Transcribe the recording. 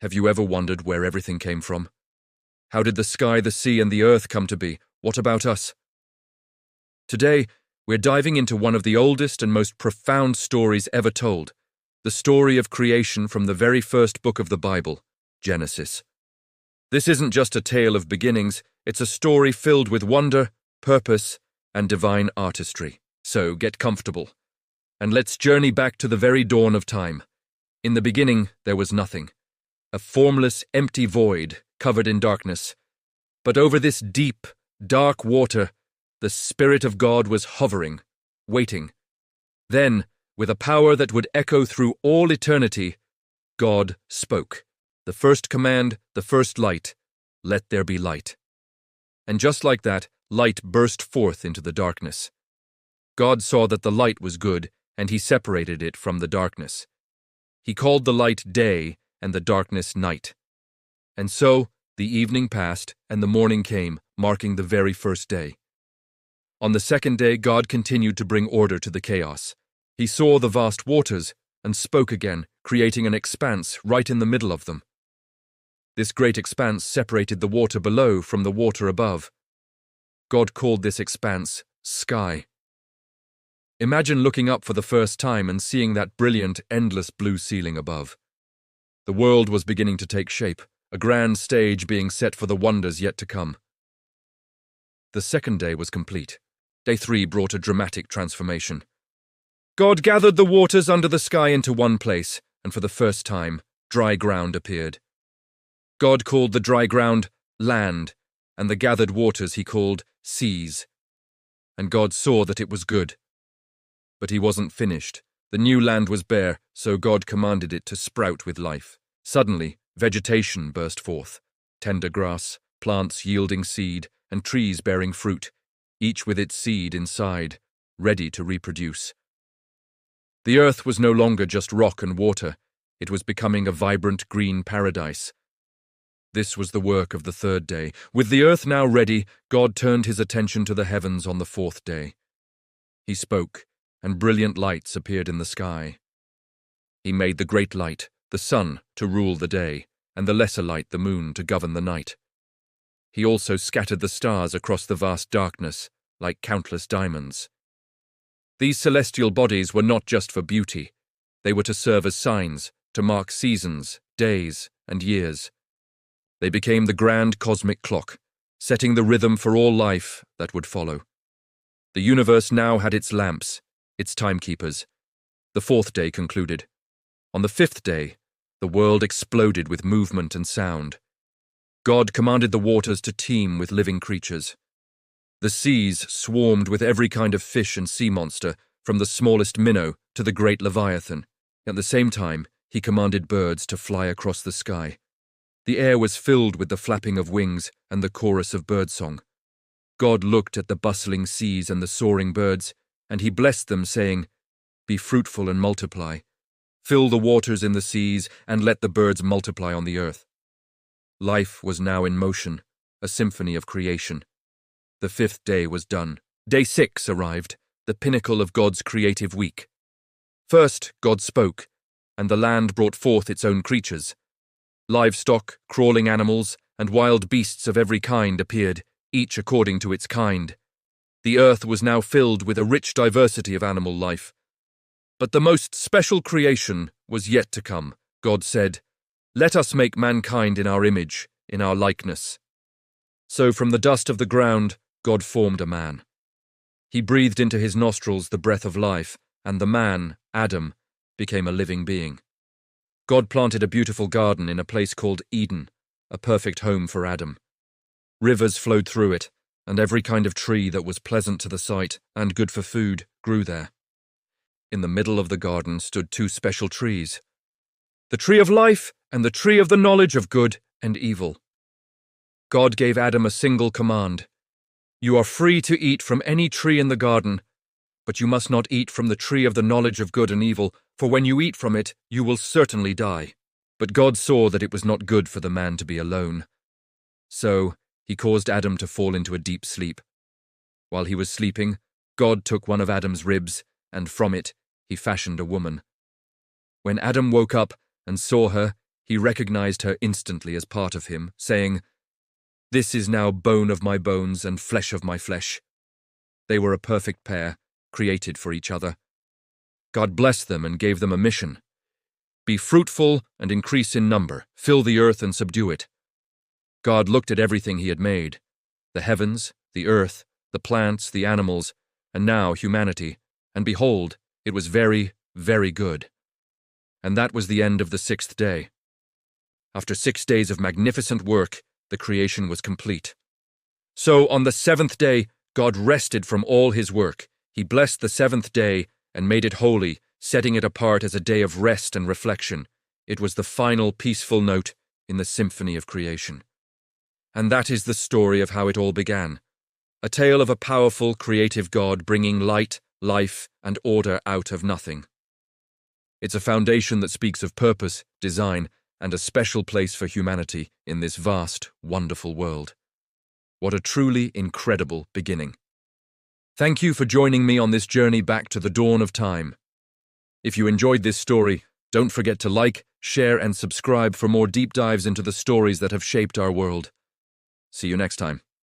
Have you ever wondered where everything came from? How did the sky, the sea, and the earth come to be? What about us? Today, we're diving into one of the oldest and most profound stories ever told, the story of creation from the very first book of the Bible, Genesis. This isn't just a tale of beginnings, it's a story filled with wonder, purpose, and divine artistry. So get comfortable, and let's journey back to the very dawn of time. In the beginning, there was nothing. A formless, empty void, covered in darkness. But over this deep, dark water, the Spirit of God was hovering, waiting. Then, with a power that would echo through all eternity, God spoke. The first command, the first light, let there be light. And just like that, light burst forth into the darkness. God saw that the light was good, and he separated it from the darkness. He called the light day, and the darkness night. And so, the evening passed, and the morning came, marking the very first day. On the second day, God continued to bring order to the chaos. He saw the vast waters, and spoke again, creating an expanse right in the middle of them. This great expanse separated the water below from the water above. God called this expanse sky. Imagine looking up for the first time and seeing that brilliant, endless blue ceiling above. The world was beginning to take shape, a grand stage being set for the wonders yet to come. The second day was complete. Day 3 brought a dramatic transformation. God gathered the waters under the sky into one place, and for the first time, dry ground appeared. God called the dry ground land, and the gathered waters he called seas. And God saw that it was good. But he wasn't finished. The new land was bare, so God commanded it to sprout with life. Suddenly, vegetation burst forth. Tender grass, plants yielding seed, and trees bearing fruit, each with its seed inside, ready to reproduce. The earth was no longer just rock and water. It was becoming a vibrant green paradise. This was the work of the third day. With the earth now ready, God turned his attention to the heavens on the fourth day. He spoke, and brilliant lights appeared in the sky. He made the great light, the sun, to rule the day, and the lesser light, the moon, to govern the night. He also scattered the stars across the vast darkness, like countless diamonds. These celestial bodies were not just for beauty. They were to serve as signs, to mark seasons, days, and years. They became the grand cosmic clock, setting the rhythm for all life that would follow. The universe now had its lamps, its timekeepers. The fourth day concluded. On the fifth day, the world exploded with movement and sound. God commanded the waters to teem with living creatures. The seas swarmed with every kind of fish and sea monster, from the smallest minnow to the great leviathan. At the same time, he commanded birds to fly across the sky. The air was filled with the flapping of wings and the chorus of birdsong. God looked at the bustling seas and the soaring birds, and he blessed them, saying, "Be fruitful and multiply. Fill the waters in the seas, and let the birds multiply on the earth." Life was now in motion, a symphony of creation. The fifth day was done. Day 6 arrived, the pinnacle of God's creative week. First, God spoke, and the land brought forth its own creatures. Livestock, crawling animals, and wild beasts of every kind appeared, each according to its kind. The earth was now filled with a rich diversity of animal life. But the most special creation was yet to come. God said, "Let us make mankind in our image, in our likeness." So from the dust of the ground, God formed a man. He breathed into his nostrils the breath of life, and the man, Adam, became a living being. God planted a beautiful garden in a place called Eden, a perfect home for Adam. Rivers flowed through it, and every kind of tree that was pleasant to the sight and good for food grew there. In the middle of the garden stood 2 special trees, the tree of life and the tree of the knowledge of good and evil. God gave Adam a single command: "You are free to eat from any tree in the garden, but you must not eat from the tree of the knowledge of good and evil, for when you eat from it, you will certainly die." But God saw that it was not good for the man to be alone. So he caused Adam to fall into a deep sleep. While he was sleeping, God took one of Adam's ribs, and from it he fashioned a woman. When Adam woke up and saw her, He recognized her instantly as part of him, saying, "This is now bone of my bones and flesh of my flesh." They were a perfect pair, created for each other. God blessed them and gave them a mission. Be fruitful and increase in number, fill the earth and subdue it. God looked at everything he had made, the heavens, the earth, the plants, the animals, and now humanity, and behold, it was very, very good. And that was the end of the 6th day. After 6 days of magnificent work, the creation was complete. So on the 7th day, God rested from all his work. He blessed the 7th day and made it holy, setting it apart as a day of rest and reflection. It was the final peaceful note in the symphony of creation. And that is the story of how it all began. A tale of a powerful, creative God bringing light, life, and order out of nothing. It's a foundation that speaks of purpose, design, and a special place for humanity in this vast, wonderful world. What a truly incredible beginning. Thank you for joining me on this journey back to the dawn of time. If you enjoyed this story, don't forget to like, share, and subscribe for more deep dives into the stories that have shaped our world. See you next time.